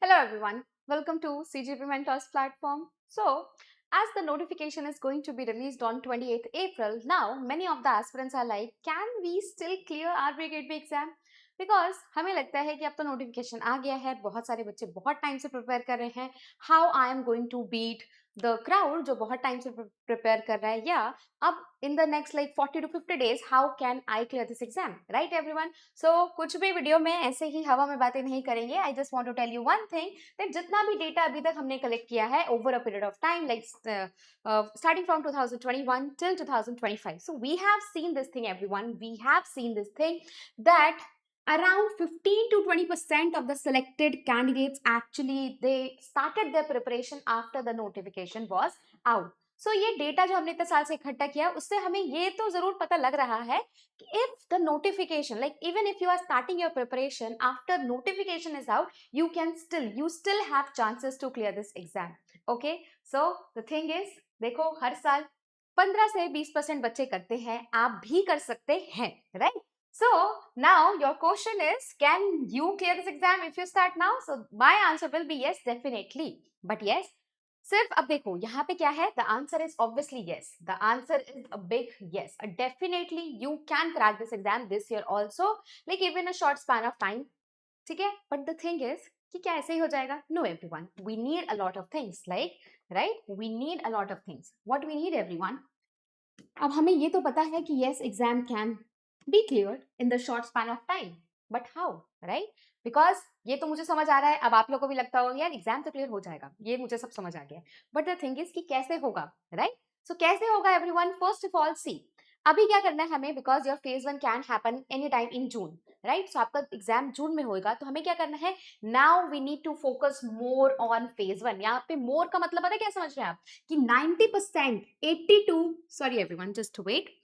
Hello everyone, welcome to CGP Mentors platform. So, as the notification is going to be released on 28th April, now many of the aspirants are like, can we still clear RBI Gateway exam? Because हमें लगता है कि अब तो notification आ गया है, बहुत सारे बच्चे बहुत टाइम से प्रिपेयर कर रहे हैं. How I am going to beat the crowd जो बहुत टाइम से प्रिपेयर कर रहा है, या अब in the next like 40 to 50 days how can I clear this exam, right everyone? So कुछ भी वीडियो में ऐसे ही हवा में बातें नहीं करेंगे. I just want to tell you one thing that जितना भी डेटा अभी तक हमने कलेक्ट किया है over a period of time like starting from 2021 till 2025, so we have seen this thing everyone, we have seen this thing that around 15 to 20% of the selected candidates actually they started their preparation after the notification was out. So ये data जो हमने इतने साल से इकट्ठा किया उससे हमें ये तो जरूर पता लग रहा है कि if the notification, like even if you are starting your preparation after notification is out, you still have chances to clear this exam. Okay, so the thing is, देखो हर साल 15 से 20% बच्चे करते हैं, आप भी कर सकते हैं, right? So now your question is, can you clear this exam if you start now? So my answer will be yes, definitely. But yes, सिर्फ अब देखो यहाँ पे क्या है, the answer is obviously yes, the answer is a big yes, definitely you can crack this exam this year also, like even a short span of time. ठीक है, but the thing is कि क्या ऐसे ही हो जाएगा? No everyone, we need a lot of things, like right, we need a lot of things. What we need everyone, अब हमें ये तो पता है कि yes exam can be cleared in the short span of time, but how, right? Because ये तो मुझे समझ आ रहा है, अब आप लोगों को भी लगता होगा यार एग्जाम तो क्लियर हो जाएगा, ये मुझे सब समझ आ गया, बट द थिंग इज कि कैसे होगा, राइट? सो कैसे होगा everyone? First of all see, अभी क्या करना है हमें, because your phase one can happen any time in June, right? So आपका एग्जाम जून में होगा, तो हमें क्या करना है, now we need to focus more on phase one. यहाँ पे मोर का मतलब पता है क्या समझ रहे हैं आप, कि 90%, 82, sorry everyone, just wait,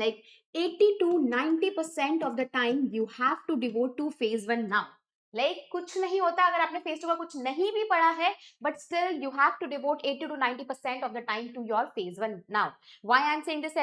like 80 to 90% of the time you have to devote to phase 1 now. Like कुछ नहीं होता अगर आपने phase 2 का कुछ नहीं भी पढ़ा है, but still you have to devote 80 to 90% of the time to your phase 1 now. Why I am saying this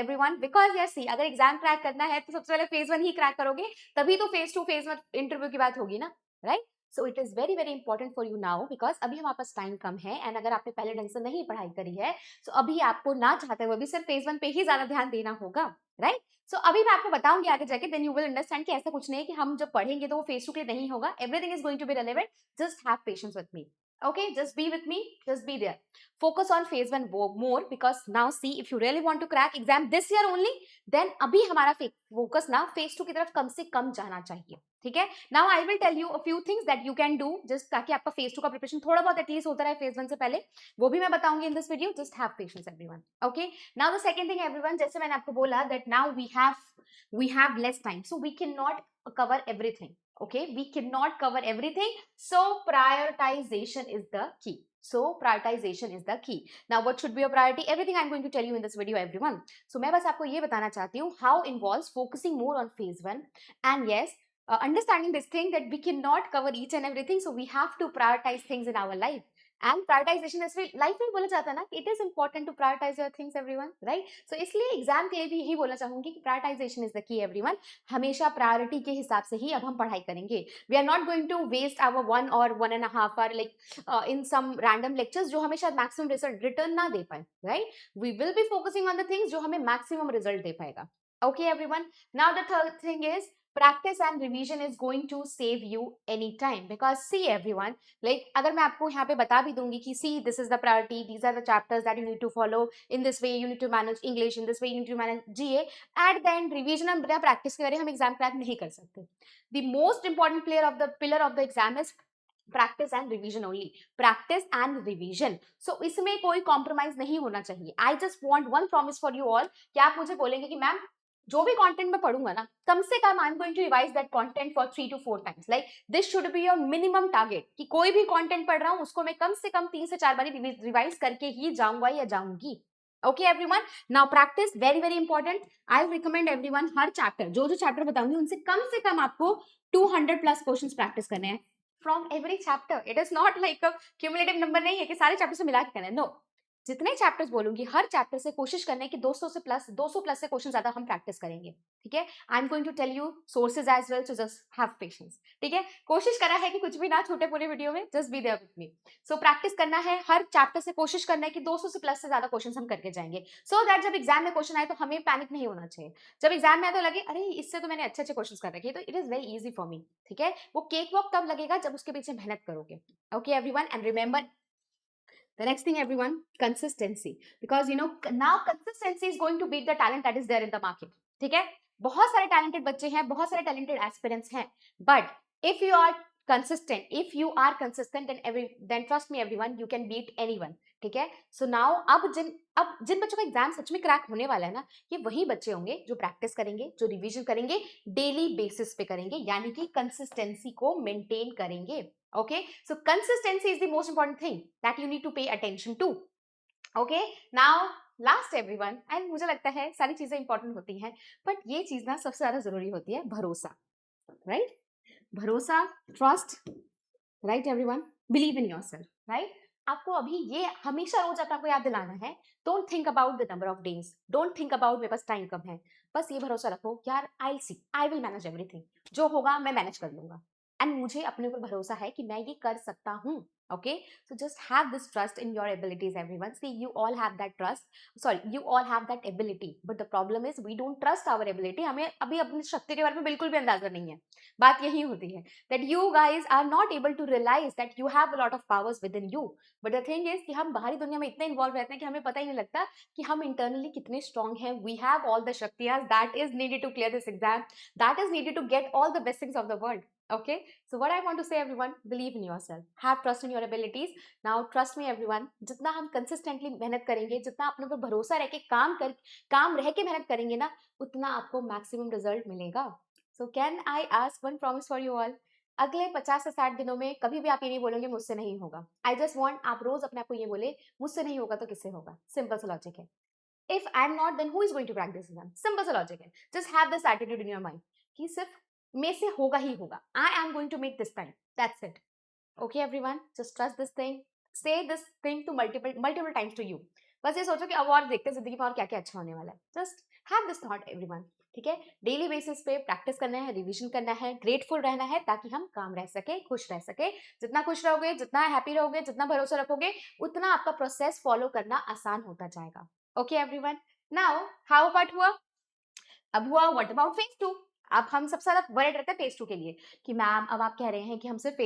everyone? Because yes, see, अगर exam crack करना है तो सबसे पहले phase 1 ही crack करोगे, तभी तो phase 2 phase 1 interview की बात होगी ना, right? So it is very very important for you now, because अभी हमारे पास टाइम कम है, एंड अगर आपने पहले ढंग से नहीं पढ़ाई करी है तो अभी आपको ना चाहते हुए भी सिर्फ फेज 1 पे ही ज्यादा ध्यान देना होगा, राइट? सो अभी मैं आपको बताऊंगी आगे जाके, देन यू विल अंडरस्टैंड कि ऐसा कुछ नहीं है कि हम जब पढ़ेंगे तो वो फेज 2 के लिए नहीं होगा. Everything is going to be relevant. Just have patience with me. Okay, just be with me, just be there. Focus on phase 1 more, because now see, if you really want to crack exam this year only, then अभी हमारा focus ना phase 2 की तरफ कम से कम जाना चाहिए. ठीक है, now I will tell you a few things that you can do, just ताकि आपका फेज 2 का प्रिपरेशन थोड़ा बहुत एटलीस्ट होता रहे फेज 1 से पहले, वो भी मैं बताऊंगी in this video. Just have patience everyone. Okay, now the second thing everyone, जैसे मैंने आपको बोला that now we have less time, so we cannot cover everything. Okay, we cannot cover everything, so prioritization is the key. So prioritization is the key. Now what should be your priority? Everything I'm going to tell you in this video everyone. So मैं बस आपको ये बताना चाहती हूँ how involves focusing more on phase 1, and yes, understanding this thing that we cannot cover each and everything, so we have to prioritize things in our life. And prioritization is life में बोला जाता है ना, it is important to prioritise your things everyone, right? So इसलिए exam के लिए भी यही बोलना चाहूंगी कि prioritisation is the key everyone. हमेशा प्रायोरिटी के हिसाब से ही अब हम पढ़ाई करेंगे. We are not going to waste our 1 or 1.5 hour like in some random lectures जो हमें शायद मैक्सिमम रिजल्ट रिटर्न ना दे पाए, right? We will be focusing on the things जो हमें मैक्सिमम रिजल्ट दे पाएगा. Okay everyone, now the third thing is practice and revision is going to save you anytime, because see everyone, like अगर मैं आपको यहाँ पे बता भी दूंगी कि see, this is the priority, these are the chapters that you need to follow, in this way you need to manage English, in this way you need to manage GA, at the end revision and practice के बारे हम exam crack नहीं कर सकते. The most important pillar of the exam is practice and revision only. Practice and revision, so इसमें कोई compromise नहीं होना चाहिए. I just want one promise for you all, कि आप मुझे बोलेंगे कि मैम जो भी कंटेंट मैं पढ़ूंगा ना, कम से कम I am going to revise that content for 3 to 4 times. Like this should be your minimum target, कि कोई भी कंटेंट पढ़ रहा हूं उसको मैं कम से कम 3 से 4 बार रिवाइज करके ही जाऊंगा या जाऊंगी. Okay everyone, now practice very very important. आई रिकमेंड एवरीवन, हर चैप्टर जो चैप्टर बताऊंगी उनसे कम से कम आपको 200+ क्वेश्चंस प्रैक्टिस करने हैं from every chapter. It is not like a cumulative number नहीं है कि सारे चैप्टर से मिला के करना है. No, जितने चैप्टर्स बोलूंगी हर चैप्टर से कोशिश करने की 200 प्लस से क्वेश्चन ज्यादा हम प्रैक्टिस करेंगे, ठीक है। I am going to tell you sources as well, so just have patience, ठीक है। कोशिश करा है कि कुछ भी ना छूटे पूरे वीडियो में, just be there with me. So practice करना है, हर चैप्टर से कोशिश करना है कि 200 से प्लस से ज्यादा क्वेश्चन हम करके जाएंगे, सो दैट जब एग्जाम में क्वेश्चन आए तो हमें पैनिक नहीं होना चाहिए। जब एग्जाम में आए तो लगे अरे इससे तो मैंने अच्छे अच्छे क्वेश्चन कर रखे, तो it is very easy for me, ठीक है। वो केक वॉक तब लगेगा जब उसके पीछे मेहनत करोगे। Okay everyone, and remember the next thing everyone, consistency, because you know now consistency is going to beat the talent that is there in the market, ठीक है। बहुत सारे talented बच्चे हैं, बहुत सारे talented aspirants हैं, but if you are consistent then trust me everyone, you can beat anyone, ठीक है। so now अब जिन बच्चों का एग्जाम सच में क्रैक होने वाला है ना, ये वही बच्चे होंगे जो प्रैक्टिस करेंगे, जो रिवीजन करेंगे, डेली बेसिस पे करेंगे, यानी कि कंसिस्टेंसी को मेंटेन करेंगे। Okay, so consistency is the most important thing that you need to pay attention to. Okay, now last everyone, and मुझे लगता है सारी चीजें इंपॉर्टेंट होती हैं, बट ये चीज ना सबसे ज्यादा जरूरी होती है, भरोसा, राइट। भरोसा, trust, right everyone, believe in yourself, right. आपको अभी ये हमेशा रोज अपने आपको याद दिलाना है, don't think about the number of days, don't think about मेरे पास टाइम कम है, बस ये भरोसा रखो यार, आई विल मैनेज एवरीथिंग, जो होगा मैं मैनेज कर लूंगा, एंड मुझे अपने ऊपर भरोसा है कि मैं ये कर सकता हूँ। Okay, so just have this trust in your abilities everyone. See, you all have that trust, sorry, you all have that ability, but the problem is we don't trust our ability. हमें अभी अपनी शक्ति के बारे में बिल्कुल भी अंदाजा नहीं है। बात यही होती है that you guys are not able to realize that you have a lot of powers within you, but the thing is कि हम बाहरी दुनिया में इतने इन्वॉल्व रहते हैं कि हमें पता ही नहीं लगता कि हम इंटरनली कितने स्ट्रांग हैं। We have all the शक्तियां that is needed to clear this exam, that is needed to get all the blessings of the world. Okay, so what I want to say everyone, believe in yourself, have trust in your abilities. Now trust me everyone, जितना हम consistently मेहनत करेंगे, जितना अपने ऊपर भरोसा रह के काम रह के मेहनत करेंगे ना, उतना आपको मैक्सिमम रिजल्ट मिलेगा। So can I ask one promise for you all? अगले 50 से 60 दिनों में कभी भी आप ये नहीं बोलोगे मुझसे नहीं होगा। I just want आप रोज अपने आप को ये बोले, मुझसे नहीं होगा तो किससे होगा। सिंपल सा लॉजिक है। If I'm not, then who is going to crack this exam? Simple सा लॉजिक है। Just have this attitude in your mind कि सिर्फ में से होगा ही होगा। I am going to make this time. That's it. Okay everyone, just trust this thing. Say this thing to multiple times to you. बस ये सोचो कि अब और देखते हैं जिंदगी में और क्या क्या अच्छा होने वाला है। Just have this thought everyone. ठीक है, डेली बेसिस पे प्रैक्टिस करना है, रिवीजन करना है, ग्रेटफुल रहना है, ताकि हम काम रह सके, खुश रह सके। जितना खुश रहोगे, जितना हैप्पी रहोगे, जितना भरोसा रखोगे, उतना आपका प्रोसेस फॉलो करना आसान होता जाएगा। Okay everyone, now how about हुआ? अब हुआ व्हाट अबाउट फेज 2? अब हम सबसे ज्यादा वरीड रहते हैं फेज 2 के लिए कि मैम अब आप कह रहे हैं कि हम सिर्फ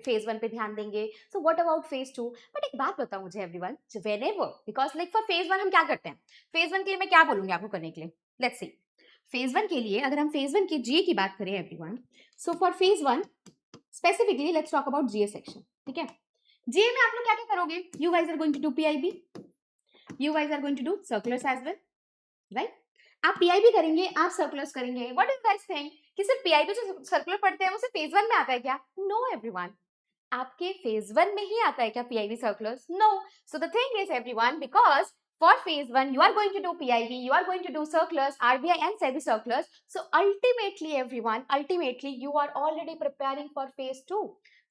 फेज 1 पे ध्यान देंगे, so what about phase 2? But एक बात बताओ मुझे everyone, whenever, because like for phase 1 हम क्या करते हैं, फेज 1 के लिए मैं क्या बोलूंगी आपको करने के लिए, लेट्स सी। फेज 1 के लिए अगर हम फेज 1 की जीए की बात करें everyone, so for phase 1 specifically let's talk about GA section, ठीक है। जीए में आप लोग क्या क्या करोगे? You guys are going to do PIB, you guys are going to do circulars as well, right. आप पीआईबी करेंगे, आप सर्कुलर्स करेंगे। व्हाट इज गाइस थिंक कि सिर्फ पीआईबी जो सर्कुलर पढ़ते हैं वो सिर्फ फेज 1 में आता है क्या? नो एवरीवन, आपके फेज 1 में ही आता है क्या PIB circulars? No. So the thing is everyone, because for phase 1 you are going to do PIB, you are going to do circulars, RBI and SEBI circulars, so ultimately everyone, ultimately you are already preparing for phase 2.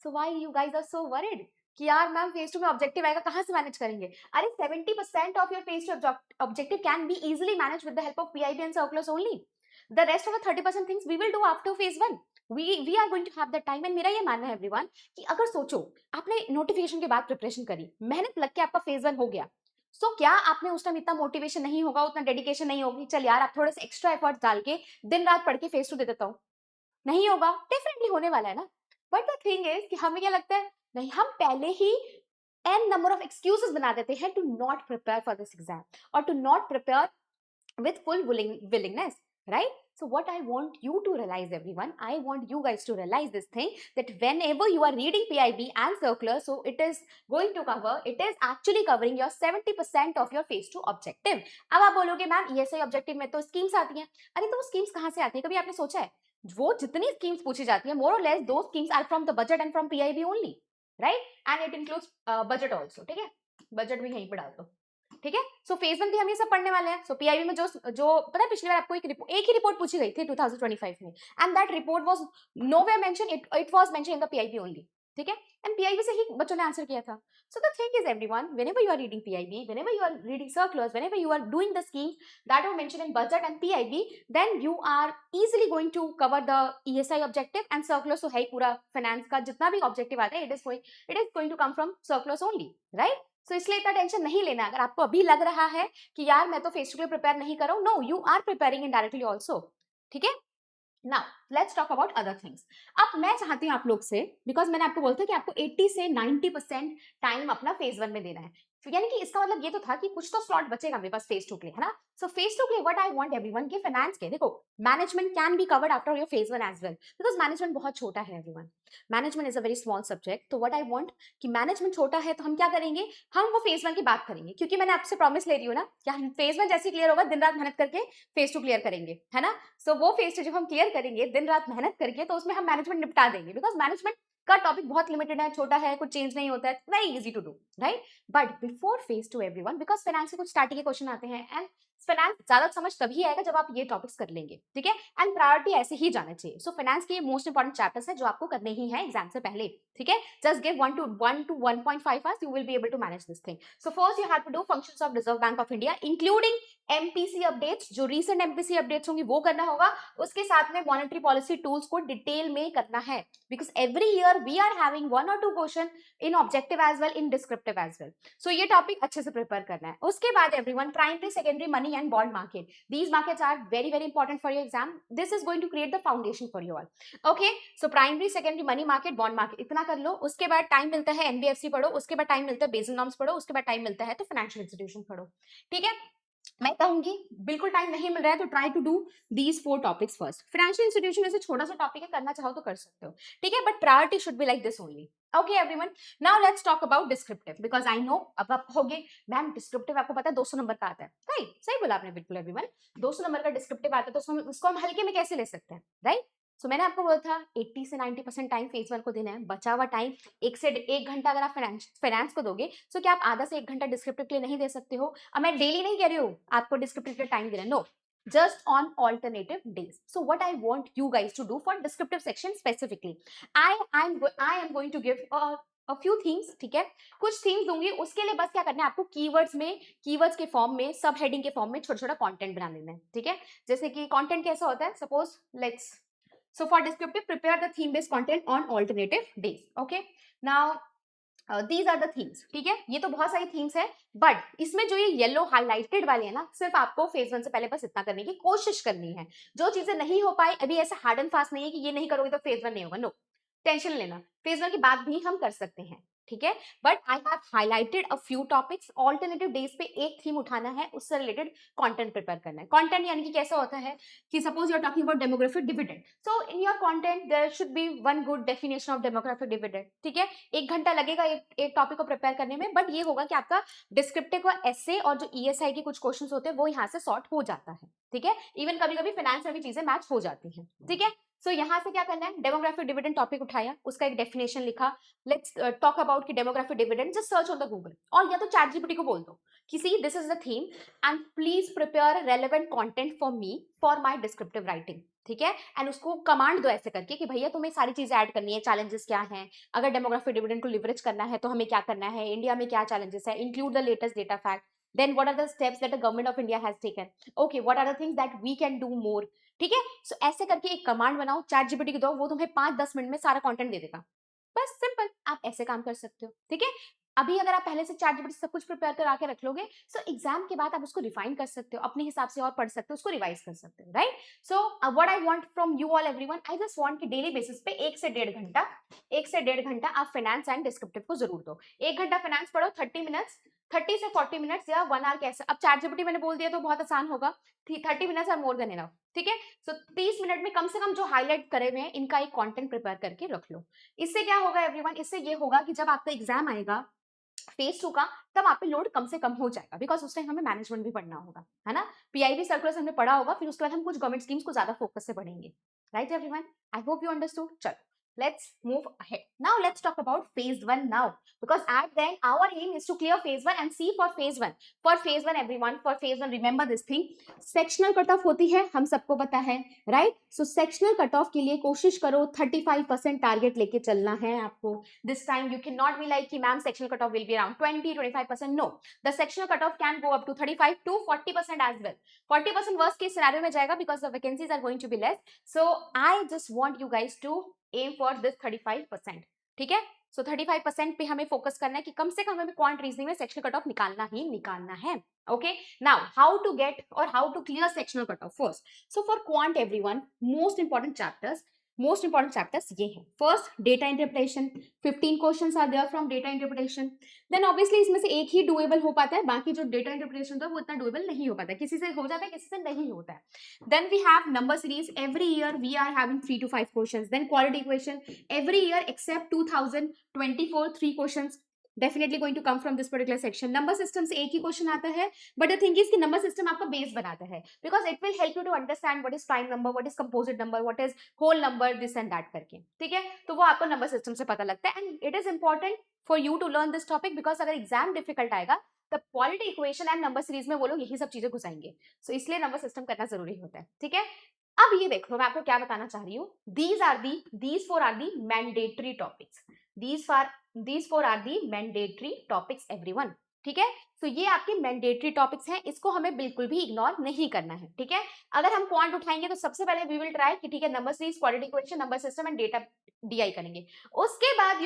So why you guys are so worried कि यार ma'am phase 2 में objective आएगा, कहां से manage करेंगे? अरे 70% of your phase 2 objective can be easily managed with the help of PIB and circulars only. The rest of the 30% things we will do after phase 1. We are going to have that time. And मेरा ये मानना है everyone कि अगर सोचो आपने notification के बाद प्रिपरेशन करी, मेहनत लग के आपका फेज 1 हो गया, सो क्या आपने उस टाइम इतना मोटिवेशन नहीं होगा, उतना डेडिकेशन नहीं होगी, चल यार आप थोड़े से एक्स्ट्रा एफर्ट डाल के दिन रात पढ़ के फेज 2 दे देता हूँ? नहीं होगा, डेफिनेटली होने वाला है ना। बट द थिंग इज कि हमें क्या लगता है, नहीं, हम पहले ही n number of excuses बना देते हैं to not prepare for this exam or to not prepare with full willingness, right? So what I want you to realize everyone, I want you guys to realize this thing that whenever you are reading PIB and circular, so it is going to cover, it is actually covering your 70% of your phase 2 objective. अब आप बोलोगे ma'am ये सही objective में तो schemes आती हैं। अरे तो वो स्कीम्स कहाँ से आती है, कभी आपने सोचा है? वो जितनी स्कीम्स पूछी जाती है, मोर और लेस दो schemes are from the budget and from PIB only, right? And it includes budget also, ठीक है, बजट भी यहीं पर डाल दो, ठीक है। सो फेज 1 भी हम ये सब पढ़ने वाले हैं। सो पीआईबी में जो पता है पिछली बार आपको एक ही रिपोर्ट पूछी गई थी 2025 में, and that report was nowhere mention, it was mention in the PIB only, ठीक है, एंड पीआईबी से ही बच्चों ने आंसर किया था. So the thing is everyone, whenever you are reading PIB, whenever you are reading circulars, whenever you are doing the schemes that were mentioned in budget and PIB, then you are easily going to cover the ESI objective and circulars. So है ही पूरा finance का जितना भी objective आता है, it is going to come from circulars only, right? So इसलिए इतना tension नहीं लेना. अगर आपको अभी लग रहा है कि यार मैं तो फेस टू के लिए प्रिपेयर नहीं कर रहा हूँ, no, you are preparing indirectly also. ठीक है, now let's talk about other things. अब मैं चाहती हूँ आप लोग से, बिकॉज मैंने आपको बोला था कि आपको 80 से 90% टाइम अपना फेज 1 में देना है. तो यानी कि इसका मतलब ये तो था कि कुछ तो स्लॉट बचेगा मेरे पास फेज 2 के लिए, है ना. सो फेज 2 के लिए व्हाट आई वांट एवरीवन के फाइनेंस के, देखो management can be covered after your phase 1 as well, because management बहुत छोटा है everyone. Management is a very small subject. तो व्हाट आई वांट कि मैनेजमेंट छोटा है तो हम क्या करेंगे, हम वो फेज 1 की बात करेंगे, क्योंकि मैंने आपसे प्रॉमिस ले रही हूँ ना कि हम फेज 1 जैसे क्लियर होगा दिन रात मेहनत करके फेज 2 क्लियर करेंगे, है ना. सो वो फेज 2 जब हम क्लियर करेंगे दिन रात मेहनत करके, तो उसमें हम मैनेजमेंट निपटा देंगे, बिकॉज मैनेजमेंट का टॉपिक बहुत लिमिटेड है, छोटा है, कुछ चेंज नहीं होता है, very easy to do, right. But before phase 2 everyone, because finance के कुछ स्टार्टिंग के क्वेश्चन आते हैं, एंड फाइनेंस ज्यादा समझ तभी आएगा जब आप ये टॉपिक्स कर लेंगे, ठीक है. एंड प्रायोरिटी ऐसे ही जाना चाहिए. सो फाइनेंस के मोस्ट इंपॉर्टेंट चैप्टर्स है जो आपको करने ही है एग्जाम से पहले, ठीक है. Just give 1 to 1.5 hours, you will be able to manage this thing. So first you have to do functions of Reserve Bank of India, including MPC updates, जो recent MPC अपडेट्स होंगी वो करना होगा. उसके साथ में मॉनेटरी पॉलिसी टूल्स को detail में करना है, because every year we are having 1 or 2 question in objective as well, in descriptive as well. So ये टॉपिक अच्छे से प्रिपेयर करना है. उसके बाद everyone, primary secondary money and bond market, these markets are very very important for your exam. This is going to create the foundation for you all. Okay, so primary secondary money market bond market इतना कर लो. उसके बाद time मिलता है NBFC पढ़ो, उसके बाद time मिलता है बेसल नॉर्म्स पढ़ो, उसके बाद टाइम मिलता है तो फाइनेंशियल इंस्टीट्यूशन पढ़ो, ठीक है. मैं कहूंगी बिल्कुल टाइम नहीं मिल रहा है तो try to do these 4 topics first. Financial institution ऐसे छोटा सा टॉपिक है, करना चाहो तो कर सकते हो, ठीक है, but priority should be like this only. Okay everyone, now let's talk about descriptive, because I know अब आप कहोगे मैम डिस्क्रिप्टिव आपको पता है 200 नंबर का आता है, राइट. सही बोला आपने बिल्कुल एवरीवन, 200 नंबर का डिस्क्रिप्टिव आता है तो उसको हम हल्के में कैसे ले सकते हैं, राइट. सो मैंने आपको बोला था 80 से 90% टाइम फेज 1 को देना है. बचा हुआ टाइम 1 से 1 घंटा अगर आप फाइनेंस को दोगे, सो क्या आप आधा से 1 घंटा डिस्क्रिप्टिव के लिए नहीं दे सकते हो. अब मैं डेली नहीं कह रही हूँ आपको डिस्क्रिप्टिव के टाइम देना, no, just on alternative days. So what I want you guys to do for descriptive section specifically, I am going to give a few themes, ठीक है. कुछ themes दूंगी, उसके लिए बस क्या करना है आपको, कीवर्ड्स के फॉर्म में, सब हेडिंग के फॉर्म में छोटा छोटा कंटेंट बना लेना है, ठीक है. जैसे कि कंटेंट कैसा होता है, suppose let's, so for descriptive prepare the theme based content on alternative days. Okay, now these are the themes, ठीक है. ये तो बहुत सारी themes है, बट इसमें जो ये येलो हाईलाइटेड वाले हैं ना, सिर्फ आपको फेज 1 से पहले बस इतना करने की कोशिश करनी है. जो चीजें नहीं हो पाए अभी, ऐसा हार्ड एंड फास्ट नहीं है कि ये नहीं करोगे तो फेज 1 नहीं होगा, नो, टेंशन लेना, फेज 1 की बात भी हम कर सकते हैं, ठीक है. But I have highlighted a few topics. Alternative days पे एक थीम उठाना है, उससे रिलेटेड कंटेंट प्रिपेयर करना है. कंटेंट यानी कि कैसा होता है कि suppose you are talking about demographic dividend, so in your content there should be one good definition of demographic dividend, ठीक है. 1 घंटा लगेगा एक टॉपिक को प्रिपेयर करने में, बट ये होगा कि आपका डिस्क्रिप्टिव का एसे और जो ESI के कुछ क्वेश्चंस होते हैं वो यहाँ से सॉर्ट हो जाता है, ठीक है. इवन कभी कभी फाइनेंस में भी चीजें मैच हो जाती हैं, ठीक है. सो यहाँ से क्या करना है, डेमोग्राफिक डिविडेंड टॉपिक उठाया, उसका एक डेफिनेशन लिखा. लेट्स टॉक अबाउट कि demographic dividend, just search on the Google, और या तो चैट जीपीटी को बोल दो कि see this is the theme and please prepare relevant content for me for my descriptive writing, ठीक है. एंड उसको कमांड दो ऐसे करके कि भैया तुम्हें सारी चीजें ऐड करनी है, चैलेंजेस क्या हैं, अगर डेमोग्राफिक डिविडेंड को लिवरेज करना है तो हमें क्या करना है, इंडिया में क्या चैलेंजेस है, include the latest data fact, then what are the steps that the government of India has taken, okay, what are the things that we can do more, ठीक है. सो ऐसे करके एक कमांड बनाओ, चैट जीपीटी को दो, वो तुम्हें 5-10 मिनट में सारा कंटेंट दे देगा, बस सिंपल. आप ऐसे काम कर सकते हो, ठीक है. अभी अगर आप पहले से चैट जीपीटी सब कुछ प्रिपेयर करा के रख लोगे, सो एग्जाम के बाद आप उसको रिफाइन कर सकते हो, अपने हिसाब से और पढ़ सकते हो, उसको रिवाइज कर सकते हो, right. So what I want from you all everyone, I just want कि डेली बेसिस पे 1 से 1.5 घंटा आप फाइनेंस एंड डिस्क्रिप्टिव को जरूर दो. 1 घंटा फाइनेंस पढ़ो, 30 से 40 मिनट्स या 1 आवर कैसे, अब चैट जीपीटी मैंने बोल दिया तो बहुत आसान होगा, 30 minutes are more than enough, ठीक है. सो 30 मिनट में कम से कम जो हाईलाइट करे हुए हैं इनका एक कंटेंट प्रिपेयर करके रख लो. इससे क्या होगा एवरीवन, इससे ये होगा कि जब आपका एग्जाम आएगा फेज 2 का, तब आप पे लोड कम से कम हो जाएगा, बिकॉज उस टाइम हमें मैनेजमेंट भी पढ़ना होगा, है ना. पीआईबी सर्कुलर हमने पढ़ा होगा, फिर उसके बाद हम कुछ गवर्नमेंट स्कीम्स को ज्यादा फोकस से पढ़ेंगे, right everyone. I hope you understood. चलो let's move ahead. Now let's talk about phase 1 now, because at then our aim is to clear phase 1 and see for phase 1. For phase 1 everyone, for phase 1 remember this thing, sectional cut off होती है, हम सबको पता है, right? So sectional cut of के लिए कोशिश करो 35% टारगेट लेके चलना है आपको. This time you can not be like कि ma'am sectional cut off will be around 20-25%. No, the sectional cut off can go up to 35 to 40% as well. 40% worst case scenario में जाएगा because the vacancies are going to be less. So I just want you guys to aim for this 35%. ठीक है, सो 35% पे हमें focus करना है कि कम से कम हमें क्वांट रीजनिंग में सेक्शनल कट ऑफ निकालना ही निकालना है. Okay, now how to get or how to clear sectional cutoff first. So for quant everyone, most important chapters ये हैं. First, data interpretation. 15 questions are there from data interpretation. Then obviously इसमें से एक ही doable हो पाता है, बाकी जो data interpretation होता है वो इतना doable नहीं हो पाता है, किसी से हो जाता है किसी से नहीं होता है. Then we have number series. Every year we are having 3 to 5 questions. Then quality equation. Every year except 2024 3 questions definitely going to come from this particular section. Number system से एक ही क्वेश्चन आता है, but the thing is कि number system आपका base बनाता है, because it will help you to understand what is prime number, what is composite number, what is whole number, this and that करके. ठीक है, तो वो आपको number system से पता लगता है, and it is important for you to learn this topic because अगर एग्जाम डिफिकल्ट आएगा तब quality equation and number series में वो लोग यही सब चीजें घुसाएंगे. सो इसलिए नंबर सिस्टम करना जरूरी होता है. ठीक है, अब ये देखो मैं आपको क्या बताना चाह रही हूँ. these four are the mandatory topics. These four are the mandatory topics everyone. ठीक है, तो ये आपके मैंडेटरी टॉपिक्स हैं, इसको हमें बिल्कुल भी इग्नोर नहीं करना है. ठीक है, अगर हम क्वांट उठाएंगे तो सबसे पहले वी विल ट्राई कि ठीक है number series, quality equation, number system and data DI करेंगे. उसके बाद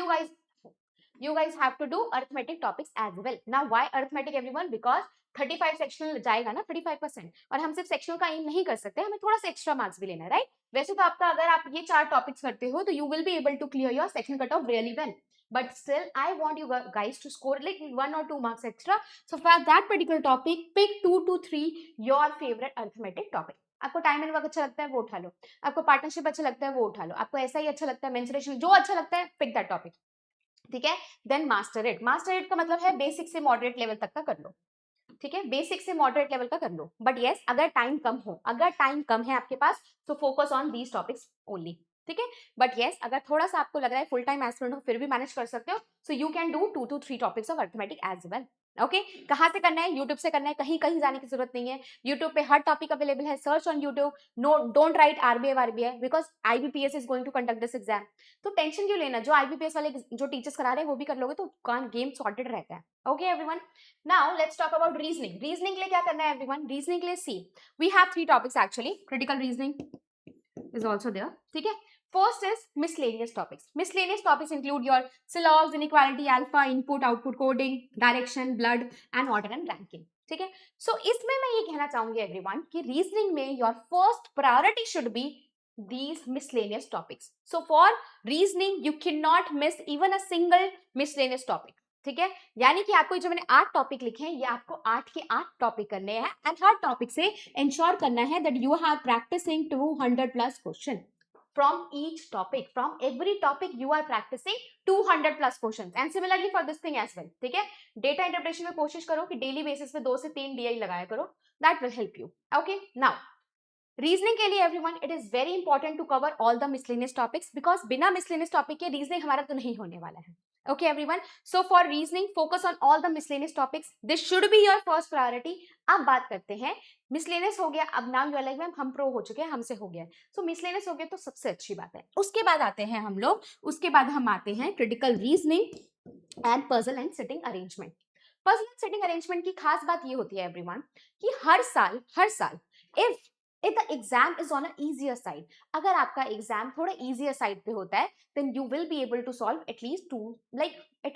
you guys have to do arithmetic topics as well. Now why arithmetic everyone? Because 35 sectional जाएगा ना 35%, और हम सिर्फ सेक्शनल का एम नहीं कर सकते, हमें थोड़ा सा एक्स्ट्रा मार्क्स भी लेना है, राइट? वैसे तो आपका अगर आप ये 4 टॉपिक्स करते हो तो you will be able to clear your sectional cut off really well, but still I want you guys to score like 1 or 2 marks extra. So for that particular topic pick 2 to 3 your favorite arithmetic topic. आपको time and work अच्छा लगता है वो उठा लो, आपको partnership अच्छा लगता है वो उठा लो, आपको ऐसा ही अच्छा लगता है, मेंसुरेशन, जो अच्छा लगता है पिक दैट टॉपिक. ठीक है, then master it. Master it का मतलब है बेसिक से मॉडरेट लेवल तक का कर लो. ठीक है, बेसिक से मॉडरेट लेवल का कर लो, बट यस अगर टाइम कम है आपके पास तो focus on these topics only. ठीक है, बट यस अगर थोड़ा सा आपको लग रहा है फुल टाइम एस्पिरेंट हो फिर भी मैनेज कर सकते हो, so you can do 2 to 3 topics of arithmetic as well. Okay, कहाँ से करना है? यूट्यूब से करना है, कहीं कहीं जाने की जरूरत नहीं है. यूट्यूब पे हर टॉपिक अवेलेबल है, search on YouTube. No, don't write RBI because IBPS is going to conduct this exam. तो टेंशन क्यों लेना, जो आईबीपीएस वाले जो टीचर्स करा रहे हैं वो भी कर लोगे तो गेम सॉर्टेड रहता है. Okay everyone, now let's talk about reasoning. Reasoning के लिए क्या करना है एवरीवन? रीजनिंग के लिए see we have 3 topics actually. Critical reasoning is also there. ठीक है, first is miscellaneous topics. Miscellaneous topics include your syllabus, inequality, alpha, input, output, coding, direction, blood and order and ranking. ठीक है, सो इसमें मैं ये कहना चाहूंगी एवरीवन कि रीजनिंग में your first priority should B these miscellaneous topics. So for reasoning you cannot miss even a single miscellaneous topic. ठीक है, यानी कि आपको जो मैंने 8 टॉपिक लिखे हैं ये आपको 8 के 8 टॉपिक करने हैं, एंड हर टॉपिक से इंश्योर करना है that you are practicing 200 plus question from each topic. From every topic you are practicing 200 plus questions, and similarly for this thing as well. ठीक है, डेटा इंटरप्रिटेशन में कोशिश करो कि डेली बेसिस पे 2 से 3 डीआई लगाया करो, that will help you. Okay, now reasoning के लिए everyone it is very important to cover all the miscellaneous topics, because बिना मिसलेनियस टॉपिक के रीजनिंग हमारा तो नहीं होने वाला है. Okay everyone, so for reasoning focus on all the miscellaneous topics, this should be your first priority. अब बात करते हैं मिसलेनियस हो गया, अब now you are like ma'am हम प्रो हो चुके हैं, हमसे हो गया, सो मिसलेनियस हो गया तो सबसे अच्छी बात है. उसके बाद आते हैं हम लोग, उसके बाद हम आते हैं critical reasoning and puzzle and sitting arrangement. Puzzle and sitting arrangement की खास बात ये होती है एवरीवन कि हर साल if the exam is on a easier side, अगर आपका एग्जाम थोड़ा easier side पे होता है then you will be able to solve at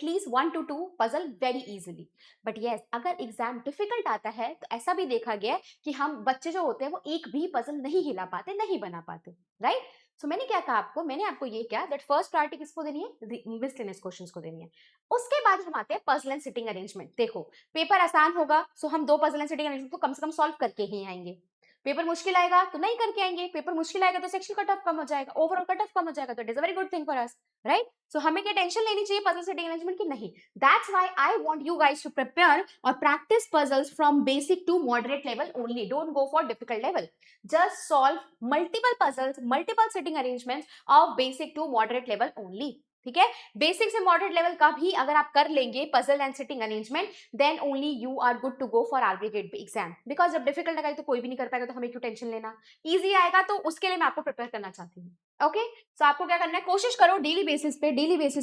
least 1 to 2 puzzle very easily. But yes, अगर एग्जाम difficult आता है तो ऐसा भी देखा गया है कि हम बच्चे जो होते हैं वो एक भी puzzle नहीं हिला पाते, नहीं बना पाते, right? So मैंने क्या कहा आपको, मैंने आपको ये क्या that first priority किसको देनी है? मिसलेनियस क्वेश्चंस को देनी है. उसके बाद हम आते हैं पजल एंड सिटिंग अरेंजमेंट. देखो पेपर आसान होगा सो हम 2 पजल एंड सिटिंग अरेंजमेंट को कम से कम सॉल्व करके ही आएंगे. पेपर मुश्किल आएगा तो नहीं करके आएंगे, पेपर मुश्किल आएगा तो सेक्शन कट ऑफ कम हो जाएगा, ओवरऑल कट ऑफ कम हो जाएगा, तो it is a very good thing for us, right? So हमें क्या टेंशन लेनी चाहिए पजल सेटिंग अरेंजमेंट की? नहीं. That's why I want you guys to prepare और practise puzzles from basic to moderate level only. Don't go for difficult level. Just solve multiple puzzles, multiple setting arrangements of basic to moderate level only. ठीक है, basic से moderate level का भी अगर आप कर लेंगे puzzle and sitting arrangement, then only you are good to go for RBI grade B exam. Because जब डिफिकल्ट आएगा तो कोई भी नहीं कर पाएगा, तो हमें क्यों टेंशन लेना. इजी आएगा तो उसके लिए मैं आपको प्रिपेयर करना चाहती हूँ. ओके, सो आपको क्या करना है, कोशिश करो डेली बेसिस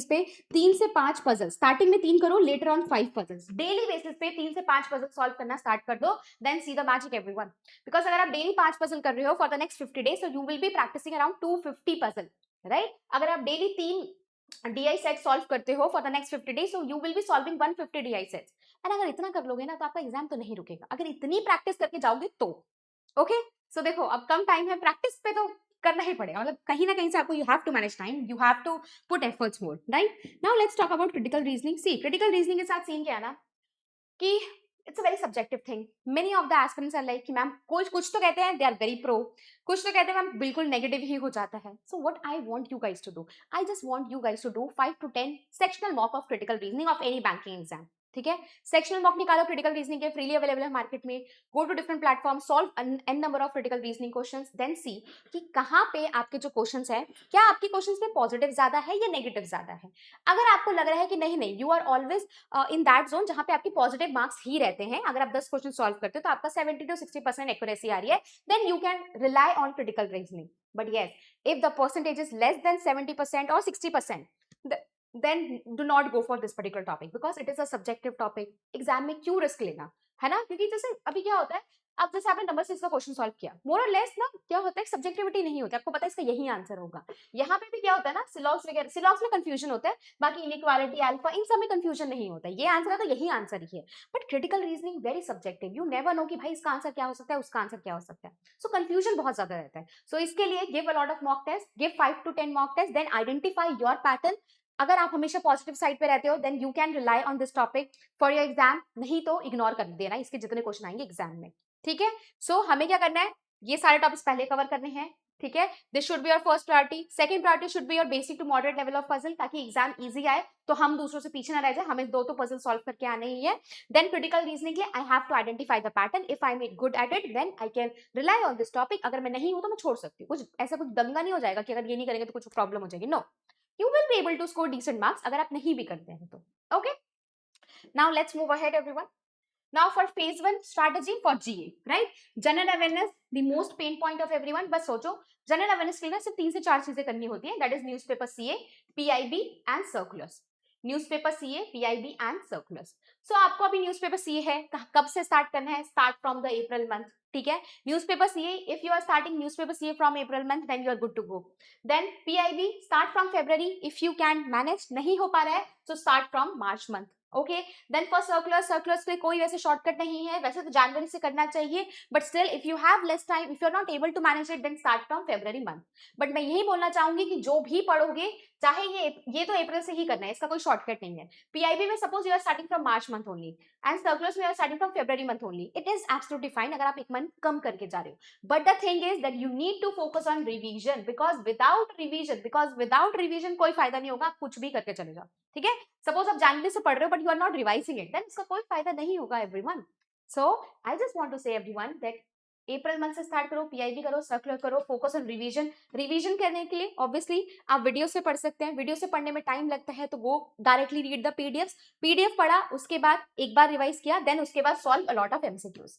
पे 3 से 5 पजल, स्टार्टिंग में 3 करो, later on 5 puzzles. Daily basis पे 3 से 5 पजल सॉल्व करना स्टार्ट कर दो, then see the magic everyone. Because अगर आप डेली 5 पजल कर रहे हो for the next 50 days, so you will be practicing around 250 puzzle, right? अगर आप डेली 3 DI सेट सॉल्व करते हो for the next 50 days, so you will be solving 150 DI sets. And अगर इतना कर लोगे ना तो आपका एग्जाम तो नहीं रुकेगा, अगर इतनी प्रैक्टिस करके जाओगे तो. ओके, सो देखो अब कम टाइम है, प्रैक्टिस पे तो करना ही पड़ेगा, मतलब कहीं ना कहीं से आपको, you have to manage time, you have to put efforts more, right? Now let's talk about critical reasoning. See, critical reasoning के साथ सीन क्या है ना कि it's a very subjective thing. Many of the aspirants are like कि ma'am कुछ तो कहते हैं दे आर वेरी प्रो, कुछ तो कहते हैं मैम बिल्कुल नेगेटिव ही हो जाता है. So what I want you guys to do, I just want you guys to do 5 to 10 sectional mock of critical reasoning of any banking exam. ठीक है, सेक्शनल मॉक निकालो क्रिटिकल रीजनिंग के, freely available है market में. Go to different platform, solve an number of critical reasoning questions, then see कि कहाँ पे आपके जो क्वेश्चंस है, क्या आपके क्वेश्चंस में पॉजिटिव ज्यादा है या नेगेटिव ज्यादा है. अगर आपको लग रहा है कि नहीं नहीं, you are always in that zone जहां पे आपके पॉजिटिव मार्क्स ही रहते हैं, अगर आप 10 क्वेश्चन सॉल्व करते हो तो आपका 70 to 60% एक्यूरेसी आ रही है, then you can rely on critical reasoning. But yes, if the percentage is less than 70% or 60%, then do not go for this particular topic because it is a subjective topic. Exam में क्यों risk लेना, है ना? क्योंकि जैसे अभी क्या होता है, अब जैसे आपने नंबर 6 का क्वेश्चन सॉल्व किया, मोर और लेस ना क्या होता है, सब्जेक्टिविटी नहीं होती, आपको पता है इसका यही आंसर होगा. यहाँ पे भी क्या होता है ना, सिलॉक्स वगैरह, सिलॉक्स में कंफ्यूजन होता है, बाकी इनइक्वालिटी अल्फा इन सब में कंफ्यूजन नहीं होता है. ये आंसर है तो यही आंसर ही है. But critical reasoning very subjective, you never know कि भाई इसका आंसर क्या हो सकता है, उसका आंसर क्या हो सकता है. सो कंफ्यूजन बहुत ज्यादा रहता है. सो इसके लिए give a lot of mock test, give 5 to 10 mock test, then identify your pattern. अगर आप हमेशा पॉजिटिव साइड पे रहते हो, then you can rely on this topic for your exam. नहीं तो इग्नोर कर देना इसके जितने क्वेश्चन आएंगे एग्जाम में. ठीक है, सो हमें क्या करना है, ये सारे टॉपिक्स पहले कवर करने हैं. ठीक है, this should be your first priority. Second priority should be your basic to moderate level of puzzle, ताकि एग्जाम इजी आए तो हम दूसरों से पीछे ना रह जाए, हमें दो पजल सॉल्व करके आने ही है. देन क्रिटिकल रीजनिंग के लिए I have to identify the pattern. If I am good at it, then I can rely on this topic. अगर मैं नहीं हूं तो मैं छोड़ सकती हूँ. कुछ ऐसा कुछ दंगा नहीं हो जाएगा कि अगर ये नहीं करेंगे तो कुछ प्रॉब्लम हो जाएगी. No, you will be able to score decent marks अगर आप नहीं भी करते हैं तो. Okay, now let's move ahead everyone. Now for phase 1 strategy for GA, right? General awareness, the most pain point of everyone. बस सोचो, जनरल अवेयरनेस के लिए ना सिर्फ 3 से 4 चीजें करनी होती है, that is newspaper CA, PIB and circulars. Newspaper CA, PIB and circulars. So आपको अभी न्यूज़पेपर CA है, कब से स्टार्ट करना है, start from the April month. ठीक है, न्यूज़पेपर CA, if you are starting newspaper CA from April month, then you are good to go. Then PIB start from February if you can manage, नहीं हो पा रहा है तो start from March month. Okay, then for circulars के कोई वैसे shortcut नहीं है, वैसे तो जनवरी से करना चाहिए, but still if you have less time, if you are not able to manage it, then start from February month. But मैं यही बोलना चाहूंगी कि जो भी पढ़ोगे, चाहे ये तो अप्रैल से ही करना है, इसका कोई शॉर्टकट नहीं है. PIB में suppose you are starting from March month only and circulars में you are starting from February month only, it is absolutely fine अगर आप एक मंथ कम करके जा रहे हो. But the thing is that you need to focus on revision, because without revision कोई फायदा नहीं होगा, आप कुछ भी करके चले जाओ. ठीक है, सपोज आप जानबूझ से पढ़ रहे हो but you are not revising it, then इसका कोई फायदा नहीं होगा everyone. So I just want to say everyone that April month से स्टार्ट करो, PIB करो, सर्कुलर करो, फोकस ऑन रिवीजन करने के लिए ऑब्वियसली आप वीडियो से पढ़ सकते हैं. वीडियो से पढ़ने में टाइम लगता है तो वो डायरेक्टली रीड द PDF पढ़ा, उसके बाद एक बार रिवाइज किया, देन उसके बाद solve a lot of MCQs.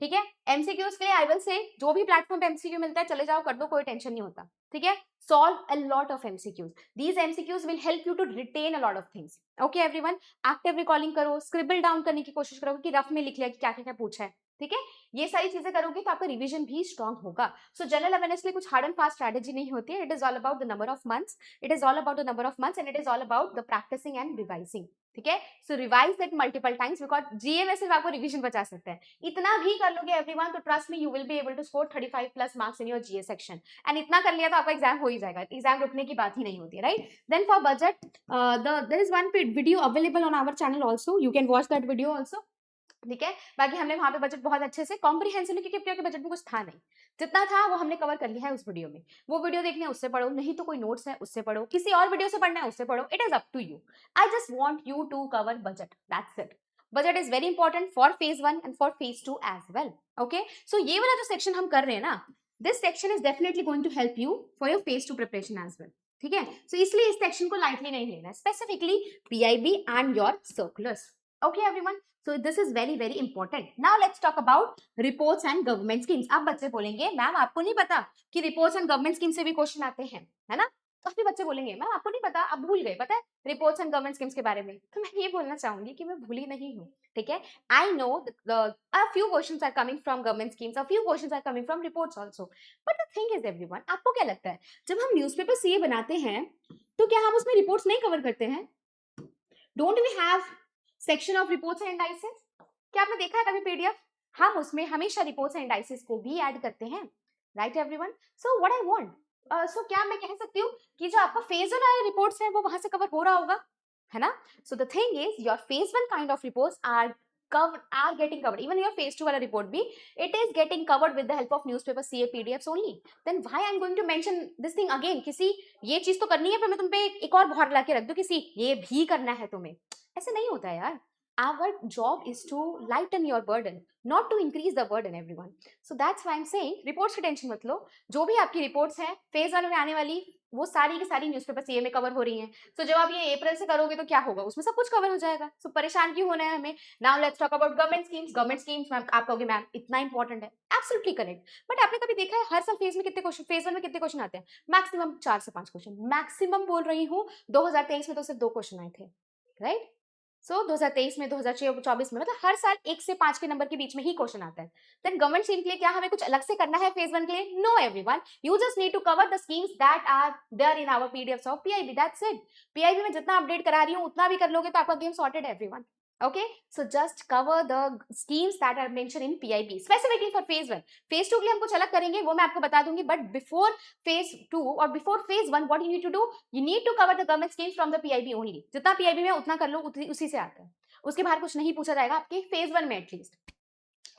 ठीक है, MCQs के लिए आई विल से जो भी प्लेटफॉर्म पे MCQ मिलता है चले जाओ, कर दो, कोई टेंशन नहीं होता. ठीक है, solve a lot of MCQs. These MCQs will help you to retain a lot of things. Okay everyone, active recalling करो, scribble down करने की कोशिश करो कि रफ में लिख लिया कि क्या क्या पूछा है. ठीक है, ये सारी चीजें करोगे तो आपका रिवीजन भी स्ट्रांग होगा. सो जनरल अवेयरनेस के लिए कुछ हार्ड एंड फास्ट स्ट्रेटेजी नहीं होती है. It is all about the number of months, and it is all about the practising and revising. ठीक है, so revise that multiple times, because GA में सिर्फ आपको रिवीजन बचा सकते हैं. इतना भी कर लोगे एवरीवन तो trust me, you will be able to score 35 plus marks in your GA section. And इतना कर लिया तो आपका एग्जाम हो ही जाएगा, एग्जाम रुकने की बात ही नहीं होती है, right? Then for budget, there is one video available on our channel also, you can watch that video also. ठीक है। बाकी हमने वहां पे बजट बहुत अच्छे से कॉम्प्रिहेंसिवली, क्योंकि प्रिया के बजट में कुछ था नहीं, जितना था वो हमने कवर कर लिया है उस वीडियो में। वो वीडियो देखनी है उससे पढ़ो, नहीं तो कोई नोट्स है उससे पढ़ो, किसी और वीडियो से पढ़ना है उससे पढ़ो, it is up to you. I just want you to cover budget, that's it. Budget is very important for phase 1 and for phase 2 as well. Okay, so ये वाला जो सेक्शन हम कर रहे हैं ना, this section is definitely going to help you for your phase 2 preparation as well. ठीक है, सो इसलिए इस सेक्शन को लाइटली नहीं लेना है, specifically PIB and your circulars. Okay everyone, so this is very very important. Now let's talk about reports and government schemes. अब बच्चे बोलेंगे मैम आपको नहीं पता कि रिपोर्ट्स एंड गवर्नमेंट स्कीम से भी क्वेश्चन आते हैं, है ना। काफी बच्चे बोलेंगे मैम आपको नहीं पता, आप भूल गए, पता है रिपोर्ट्स एंड गवर्नमेंट स्कीम्स के बारे में। तो मैं ये बोलना चाहूंगी कि मैं भूली नहीं हूँ, ठीक है। I know a few questions are coming from government schemes, a few questions are coming from reports also, but the thing is everyone, आपको क्या लगता है जब हम न्यूज़पेपर सीए बनाते हैं तो क्या हम उसमें रिपोर्ट्स नहीं कवर करते हैं? Don't we have section of reports and indices? क्या आपने देखा है कभी पीडीएफ? हम उसमें हमेशा रिपोर्ट्स एंड इंडाइसेस को भी ऐड करते हैं, right everyone. So what I want, so क्या मैं कह सकती हूँ कि जो आपका फेज 1 वाले रिपोर्ट्स हैं वो वहां से कवर हो रहा होगा, है ना। सो the thing is your phase 1 kind of reports are getting covered, even your phase 2 वाला report भी it is getting covered with the help of newspaper CA PDFs only. Then why I'm going to mention this thing again? किसी ये चीज तो करनी है पर मैं तुम पे एक और बहुत ला के रख दूं, किसी ये भी करना है तुम्हें, ऐसे नहीं होता है यार। Our job is to lighten your burden, not to increase the burden everyone. So that's why I'm saying reports की टेंशन मत लो, जो भी आपकी रिपोर्ट्स हैं फेज 1 में आने वाली वो सारी की सारी न्यूज़पेपर सीए में कवर हो रही हैं। सो जब आप ये अप्रैल से करोगे तो क्या होगा, उसमें सब कुछ कवर हो जाएगा। सो परेशान क्यों होना है हमें। Now let's talk about government schemes. Government schemes ma'am आप कहोगे मैम इतना इंपॉर्टेंट है, एब्सोल्युटली करेक्ट। बट आपने कभी देखा है हर साल फेज में कितने क्वेश्चन, फेज 1 में कितने क्वेश्चन आते हैं? मैक्सिमम 4 से 5 क्वेश्चन, मैक्सिमम बोल रही हूँ। 2023 में तो सिर्फ 2 क्वेश्चन आए थे, राइट। सो 2023 में 2024 में मतलब हर साल 1 से 5 के नंबर के बीच में ही क्वेश्चन आता है। देन गवर्नमेंट स्कीम के लिए क्या हमें कुछ अलग से करना है फेज 1 के लिए? No everyone, you just need to cover the schemes that are there in our PDFs of PIB, that's it. PIB में जितना अपडेट करा रही हूँ उतना भी कर लोगे तो आपका game sorted everyone. Okay, so just cover the schemes that are mentioned in PIB specifically for phase 1. phase 2 के लिए हम कुछ अलग करेंगे, वो मैं आपको बता दूंगी, but before phase 2 और before phase 1 what you need to do, you need to cover the government schemes from the PIB only. जितना PIB में उतना कर लो, उसी से आता है, उसके बाहर कुछ नहीं पूछा जाएगा आपके फेज 1 में एटलीस्ट,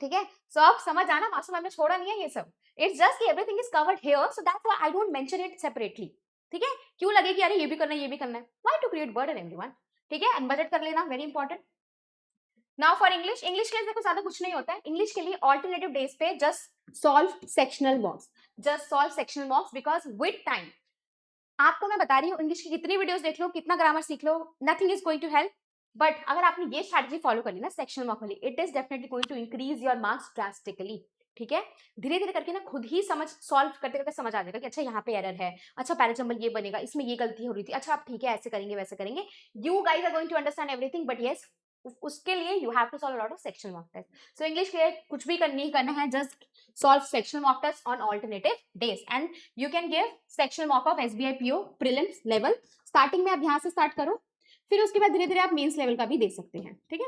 ठीक है। सो अब समझ आना, मासूम मैम ने छोड़ा नहीं है ये सब, इट्स जस्ट कि everything is covered here, so that's why I don't mention it separately, ठीक है। क्यों लगे कि अरे ये भी करना है ये भी करना है, why to create burden everyone, ठीक है। एंड बजट कर लेना, very important. Now for English, English के लिए देखो ज्यादा कुछ नहीं होता है। इंग्लिश के लिए ऑल्टरनेटिव डेज पे just solve sectional मॉक्स, just solve sectional मॉक्स, because with time आपको मैं बता रही हूँ इंग्लिश की कितनी वीडियोस देख लो, कितना ग्रामर सीख लो, nothing is going to help. But अगर आपने ये स्ट्रैटेजी फॉलो कर ली ना सेक्शनल मॉक वाली, it is definitely going to increase your marks drastically, ठीक है। धीरे धीरे करके ना खुद ही समझ, सॉल्व करते करते समझ आ जाएगा कि अच्छा यहाँ पे एरर है, अच्छा पैराजम्बल ये बनेगा, इसमें ये गलती हो रही थी, अच्छा आप ठीक है ऐसे करेंगे वैसे करेंगे। You guys are going to understand everything, but yes उसके लिए you have to solve lot of sectional mock test. So English के लिए कुछ भी नहीं करना है, just solve sectional mock test on alternative days and you can give sectional mock of SBI PO prelims level. Starting में आप यहाँ से स्टार्ट करो, फिर उसके बाद धीरे धीरे आप मेंस लेवल का भी दे सकते हैं, ठीक है।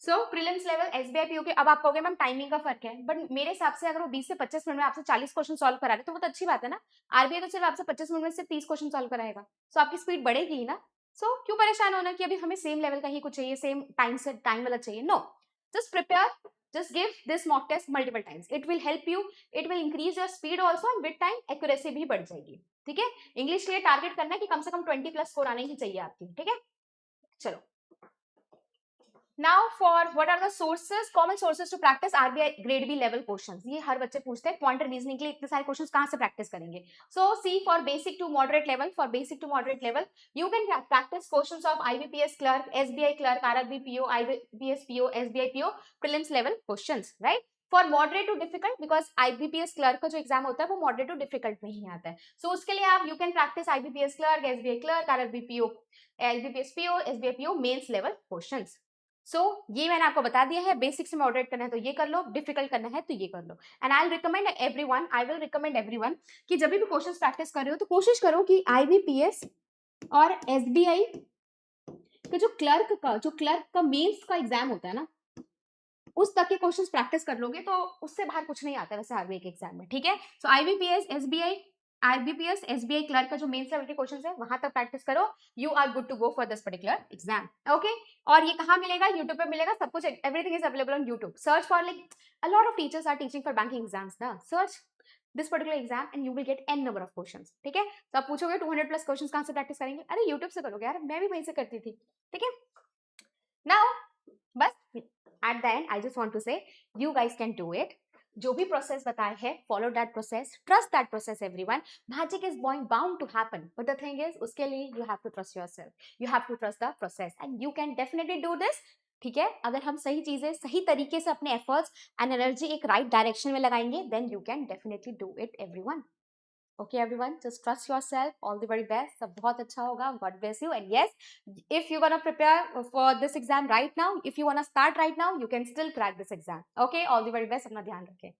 सो प्रीलिम्स लेवल एसबीआई पीओ के, अब आप कहोगे मैम टाइमिंग का फर्क है, बट मेरे हिसाब से अगर वो 20 से 25 मिनट में आपसे 40 क्वेश्चन सॉल्व करा रहे तो वो तो अच्छी बात है ना। आरबीआई तो सिर्फ आपसे 25 मिनट में सिर्फ 30 क्वेश्चन सॉल्व कराएगा, सो आपकी स्पीड बढ़ेगी ही ना। सो क्यों परेशान होना कि अभी हमें सेम लेवल का ही कुछ चाहिए, सेम टाइम से टाइम वाला चाहिए, no. Just prepare, just give this mock test multiple times, it will help you, it will increase your speed also and with time accuracy भी बढ़ जाएगी, ठीक है। इंग्लिश के लिए टारगेट करना है कि कम से कम 20+ स्कोर आने ही चाहिए आपकी, ठीक है। चलो now for what are the sources, common sources to practice RBI grade B level questions, ये हर बच्चे पूछते हैं क्वांटम रीजनिंग के लिए इतने सारे क्वेश्चंस कहाँ से प्रैक्टिस करेंगे। so see for basic to moderate level, for basic to moderate level you can practice questions of IBPS clerk, SBI clerk, RRB PO, IBPS PO, SBI PO prelims level questions, right। For moderate to difficult, because IBPS clerk का जो exam होता है वो moderate to difficult में ही आता है। सो उसके लिए आप you can practise IBPS clerk, SBI clerk, RRB PO, IBPS PO, SBI PO mains level questions. So ये मैंने आपको बता दिया है, बेसिक से मॉडरेट करना है तो ये कर लो, डिफिकल्ट करना है तो ये कर लो। And I recommend everyone, I will recommend everyone कि जब भी क्वेश्चंस प्रैक्टिस कर रहे हो तो कोशिश करो कि आईबीपीएस और एसबीआई का जो क्लर्क का मेंस का एग्जाम होता है ना उस तक के क्वेश्चंस प्रैक्टिस कर लोगे तो उससे बाहर कुछ नहीं आता वैसे आरबीआई के एग्जाम में, ठीक है। So IBPS, SBI, IBPS SBI clerk का जो मेन स्टेबिलिटी क्वेश्चन है वहां तक प्रैक्टिस करो, you are good to go for this particular exam, okay. और ये कहाँ मिलेगा? यूट्यूब पे मिलेगा, सब कुछ, everything is available on YouTube. Search for like a lot of teachers are teaching for banking exams ना, search this particular exam and you will get an number of questions, ठीक है। तो आप पूछोगे 200 प्लस क्वेश्चंस कहाँ से practice करेंगे? अरे यूट्यूब से करोगे यार, मैं भी वहीं से करती थी, ठीक है। नाउ बस at the end I just want to say you guys can do it. जो भी प्रोसेस बताए हैं, follow that process, trust that process everyone. Magic is bound to happen, but the thing is उसके लिए you have to trust yourself, you have to trust the process and you can definitely do this, ठीक है। अगर हम सही चीजें सही तरीके से अपने एफर्ट्स एंड एनर्जी एक राइट डायरेक्शन में लगाएंगे, then you can definitely do it everyone. Okay, everyone, just trust yourself. All the very best. सब बहुत अच्छा होगा. God bless you. And yes, if you're gonna prepare for this exam right now, if you wanna start right now, you can still crack this exam. Okay, all the very best. अपना ध्यान रखें.